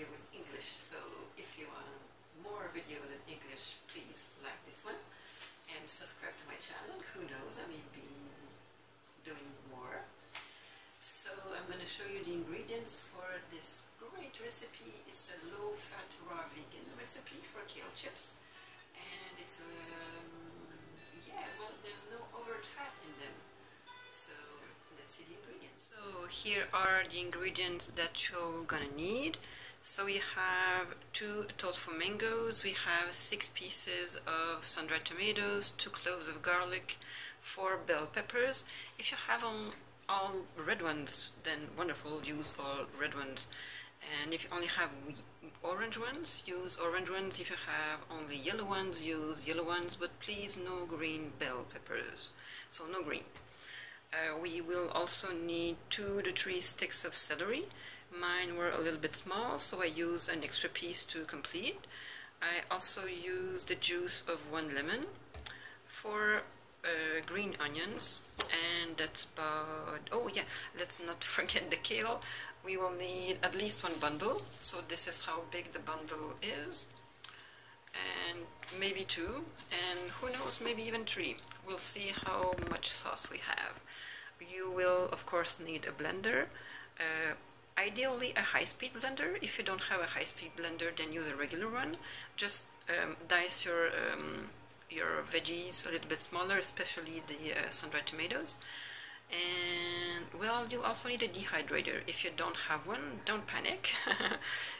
video in English, so if you want more videos in English, please like this one and subscribe to my channel. Who knows, I may be doing more. So I'm going to show you the ingredients for this great recipe. It's a low-fat raw vegan recipe for kale chips, and it's yeah, well, there's no overt fat in them. So let's see the ingredients. So here are the ingredients that you're gonna need. So we have 2 thoughtful mangoes, we have 6 pieces of sun-dried tomatoes, 2 cloves of garlic, 4 bell peppers. If you have all red ones, then wonderful, use all red ones. And if you only have orange ones, use orange ones. If you have only yellow ones, use yellow ones, but please no green bell peppers. So no green. We will also need 2 to 3 sticks of celery. Mine were a little bit small, so I used an extra piece to complete. I also used the juice of 1 lemon, 4 green onions, and that's about, oh yeah, let's not forget the kale. We will need at least 1 bundle, so this is how big the bundle is, and maybe 2, and who knows, maybe even 3. We'll see how much sauce we have. You will of course need a blender, ideally a high-speed blender. If you don't have a high-speed blender, then use a regular one. Just dice your veggies a little bit smaller, especially the sun-dried tomatoes. And well, you also need a dehydrator. If you don't have one, don't panic.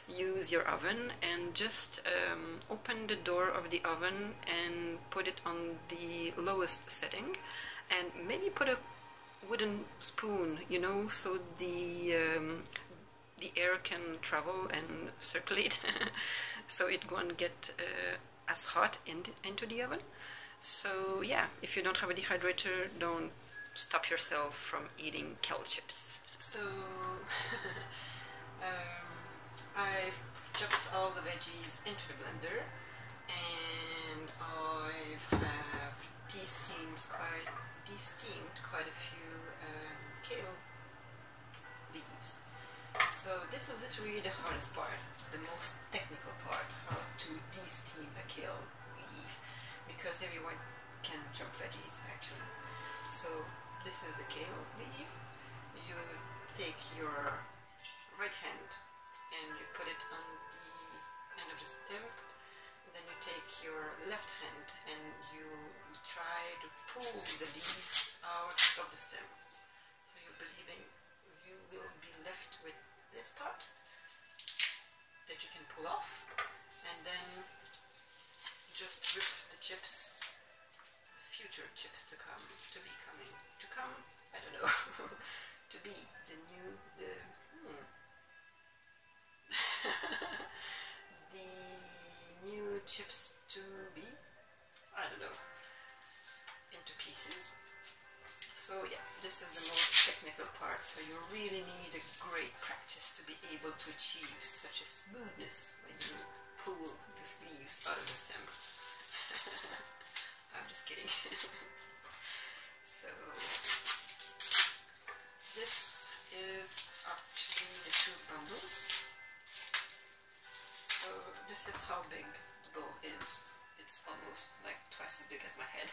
Use your oven and just open the door of the oven and put it on the lowest setting, and maybe put a wooden spoon, you know, so the air can travel and circulate, so it won't get as hot into the oven. So yeah, if you don't have a dehydrator, don't stop yourself from eating kale chips. So I've chopped all the veggies into the blender, and I have de-steamed quite a few kale leaves. So this is literally the hardest part, the most technical part, how to de-steam a kale leaf, because everyone can chop veggies actually. So this is the kale leaf. You take your right hand and you put it on the end of the stem. Then you take your left hand and you try to pull the leaves out of the stem. So you will be left with this part that you can pull off, and then just rip the chips, the future chips to come, I don't know, to be the new chips to be, I don't know, into pieces. So yeah, this is the most technical part, so you really need a great practice to be able to achieve such a smoothness when you pull the leaves out of the stem. I'm just kidding. So this is actually the 2 bundles. So this is how big the bowl is. It's almost like twice as big as my head.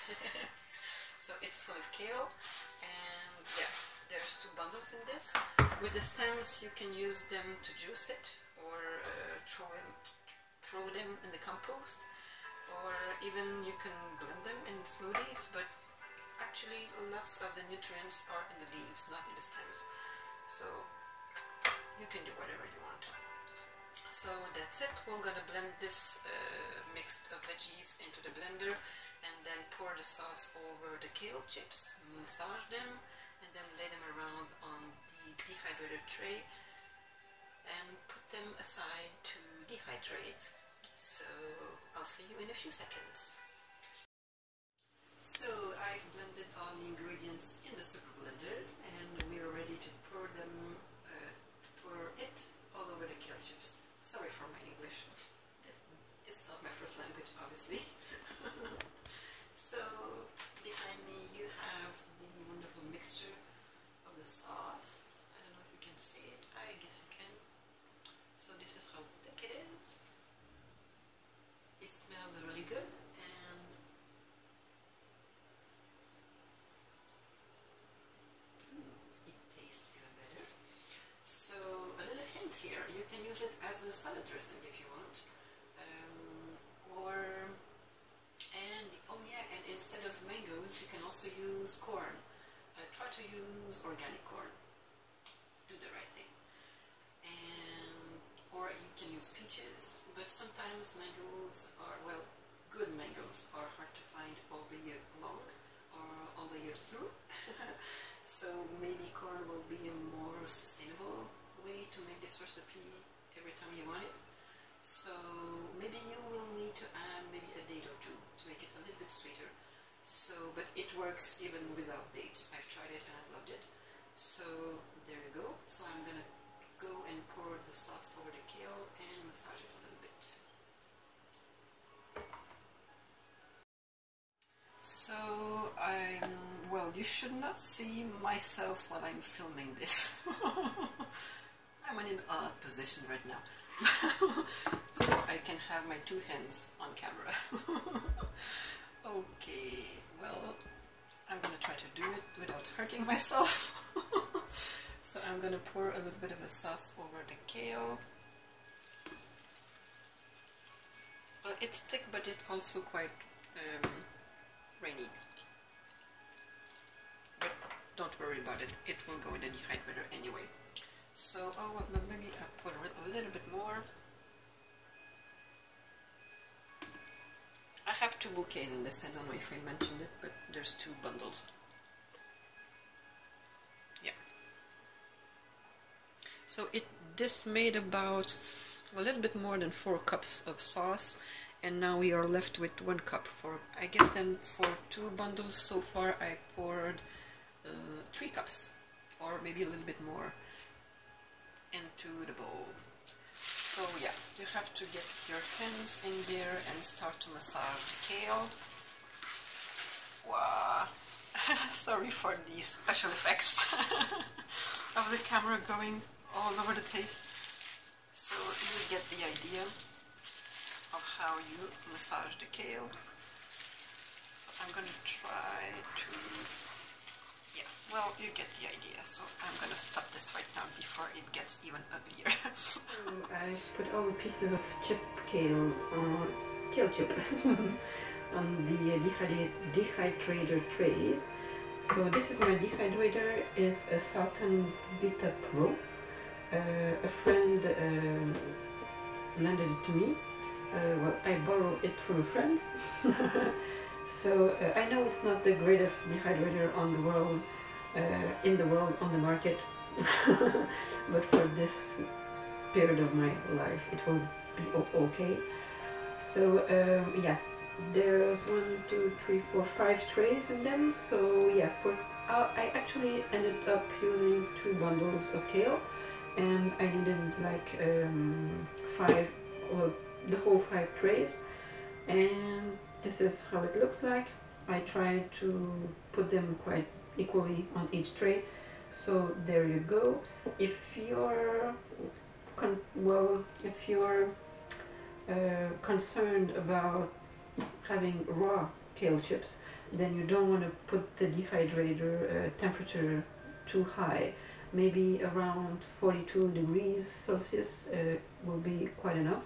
So it's full of kale, and yeah, there's 2 bundles in this. With the stems, you can use them to juice it, or throw them in the compost, or even you can blend them in smoothies, but actually lots of the nutrients are in the leaves, not in the stems. So you can do whatever you want. So that's it. We're gonna blend this mix of veggies into the blender, and then pour the sauce over the kale chips, massage them, and then lay them around on the dehydrated tray and put them aside to dehydrate. So I'll see you in a few seconds. So I've blended all the ingredients in the super blender, and we're ready to pour it all over the kale chips. Sorry for my English. It's not my first language, obviously. So behind me you have the wonderful mixture of the sauce. I don't know if you can see it. I guess you can. So this is how thick good, and it tastes even better. So a little hint here, you can use it as a salad dressing if you want, oh yeah, and instead of mangoes you can also use corn. Try to use organic corn, do the right thing. Or you can use peaches, but sometimes mangoes are, well, good mangoes are hard to find all the year long or all the year through. So maybe corn will be a more sustainable way to make this recipe every time you want it. So maybe you will need to add maybe a date or two to make it a little bit sweeter. So, but it works even without dates. I've tried it and I loved it. So there you go. So I'm gonna go and pour the sauce over the kale and massage it a little bit. So well, you should not see myself while I'm filming this. I'm in an odd position right now. So I can have my two hands on camera. Okay, well, I'm gonna try to do it without hurting myself. So I'm gonna pour a little bit of the sauce over the kale. Well, it's thick, but it's also quite rainy. But don't worry about it, it will go in the dehydrator anyway. So, oh well, maybe I put a little bit more. I have two bouquets in this, I don't know if I mentioned it, but there's two bundles. Yeah. So this made about a little bit more than 4 cups of sauce, and now we are left with 1 cup. I guess then for 2 bundles so far I poured 3 cups, or maybe a little bit more, into the bowl. So yeah, you have to get your hands in there and start to massage the kale. Wow, sorry for the special effects of the camera going all over the place. So you get the idea of how you massage the kale. So I'm gonna try to, yeah, well, you get the idea. So I'm gonna stop this right now before it gets even uglier. I put all the pieces of kale chip on the dehydrator trays. So this is my dehydrator, is a Sultan Vita Pro. A friend lended it to me. Well, I borrowed it from a friend. So I know it's not the greatest dehydrator on the world, on the market, but for this period of my life it will be okay. So yeah, there's 1, 2, 3, 4, 5 trays in them. So yeah, I actually ended up using 2 bundles of kale, and I needed like 5, well, the whole 5 trays, and this is how it looks like. I tried to put them quite equally on each tray. So there you go. If you're concerned about having raw kale chips, then you don't want to put the dehydrator temperature too high. Maybe around 42 degrees Celsius will be quite enough,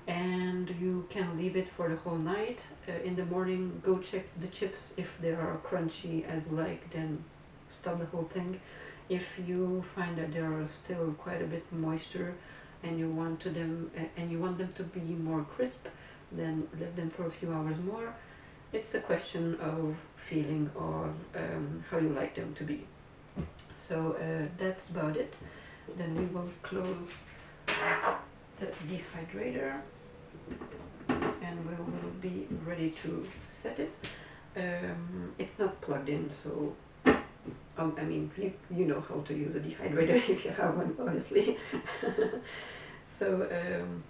and you can leave it for the whole night. In the morning, go check the chips. If they are crunchy as you like, then stop the whole thing. If you find that there are still quite a bit moisture and you want them to be more crisp, then let them for a few hours more. It's a question of feeling or how you like them to be. So that's about it. Then we will close the dehydrator and we will be ready to set it. It's not plugged in, so I mean, you know how to use a dehydrator if you have one, honestly. So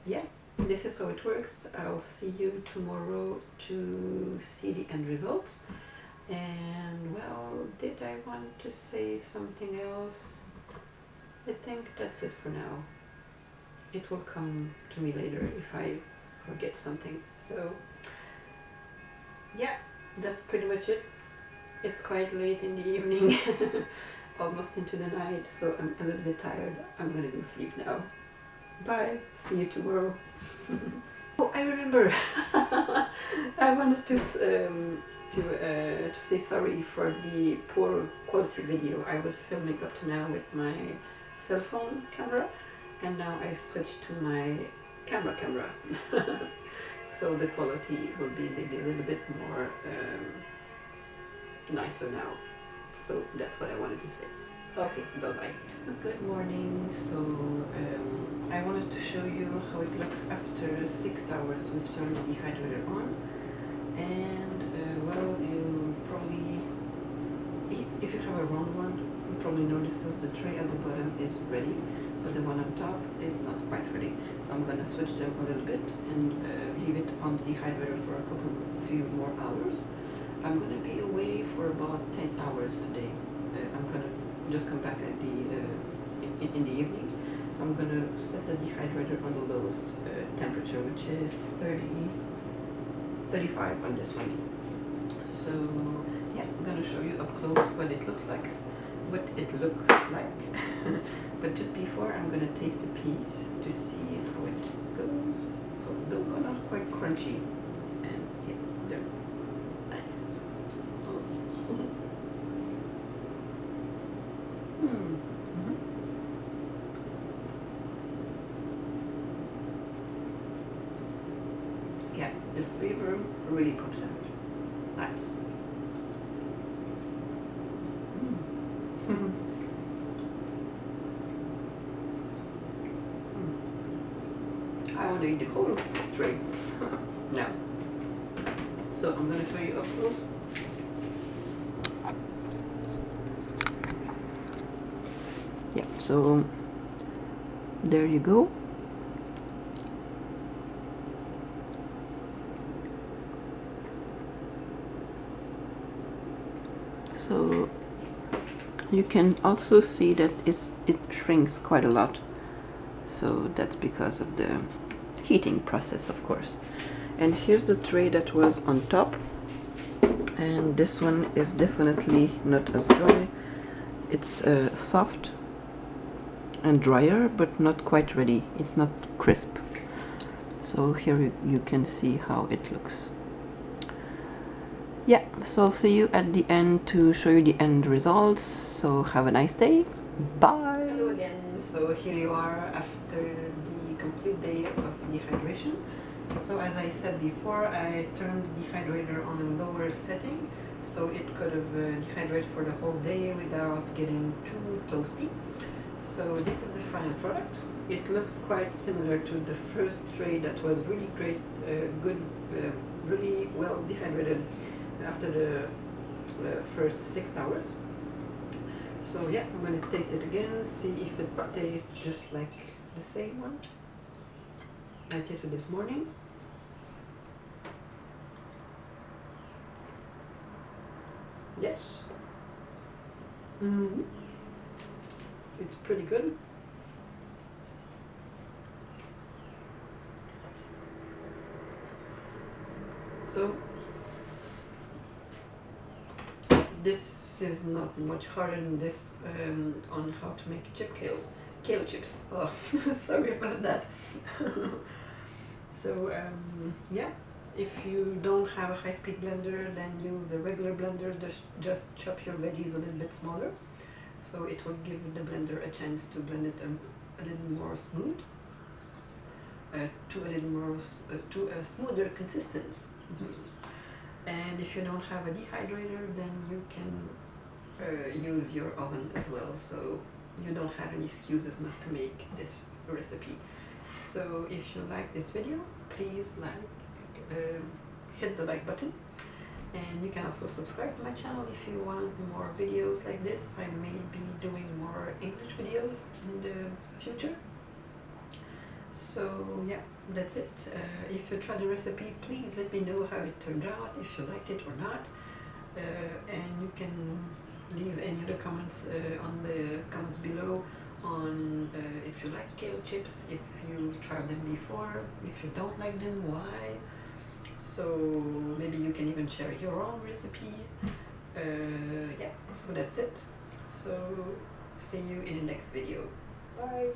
yeah, this is how it works. I'll see you tomorrow to see the end results. And well, did I want to say something else? I think that's it for now. It will come to me later if I forget something. So yeah, that's pretty much it. It's quite late in the evening, almost into the night, so I'm a little bit tired. I'm gonna go sleep now. Bye, see you tomorrow. Oh, I remember. I wanted to say sorry for the poor quality video. I was filming up to now with my cell phone camera, and now I switched to my camera. So the quality will be maybe a little bit more nicer now. So that's what I wanted to say. Okay, bye-bye. Good morning. So I wanted to show you how it looks after 6 hours we've turned the dehydrator on. And well, you probably, if you have a round one, you probably notices the tray at the bottom is ready, but the one on top is not quite ready. So I'm gonna switch them a little bit and leave it on the dehydrator for a few more hours. I'm gonna be away for about 10 hours today. I'm gonna just come back at in the evening. So I'm gonna set the dehydrator on the lowest temperature, which is 35 on this one. So yeah, I'm gonna show you up close what it looks like. But just before, I'm gonna taste a piece to see how it goes. So those are not quite crunchy, and yeah, they're nice. Yeah, the flavor really pops out. Nice. I want to eat the whole tray now. So I'm going to show you up close. Yeah, so there you go. So you can also see that it shrinks quite a lot. So that's because of the heating process, of course. And here's the tray that was on top. And this one is definitely not as dry. It's soft and drier, but not quite ready. It's not crisp. So here you can see how it looks. Yeah, so I'll see you at the end to show you the end results. So have a nice day. Bye! Hello again. So here you are after the complete day of dehydration. So as I said before, I turned the dehydrator on a lower setting, so it could have dehydrated for the whole day without getting too toasty. So this is the final product. It looks quite similar to the first tray that was really great, really well dehydrated after the first 6 hours. So yeah, I'm going to taste it again, see if it tastes just like the same one I tasted this morning. Yes. It's pretty good. So this is not much harder than this on how to make kale chips. Oh, sorry about that. So yeah, if you don't have a high-speed blender, then use the regular blender. Just chop your veggies a little bit smaller, so it will give the blender a chance to blend it a little more smooth, to a smoother consistency. And if you don't have a dehydrator, then you can use your oven as well, so you don't have any excuses not to make this recipe. So if you like this video, please hit the like button, and you can also subscribe to my channel if you want more videos like this. I may be doing more English videos in the future. So yeah, that's it. If you try the recipe, please let me know how it turned out, if you liked it or not. And you can leave any other comments on the comments below on if you like kale chips, if you've tried them before, if you don't like them, why. So maybe you can even share your own recipes. Yeah, so that's it. So see you in the next video. Bye.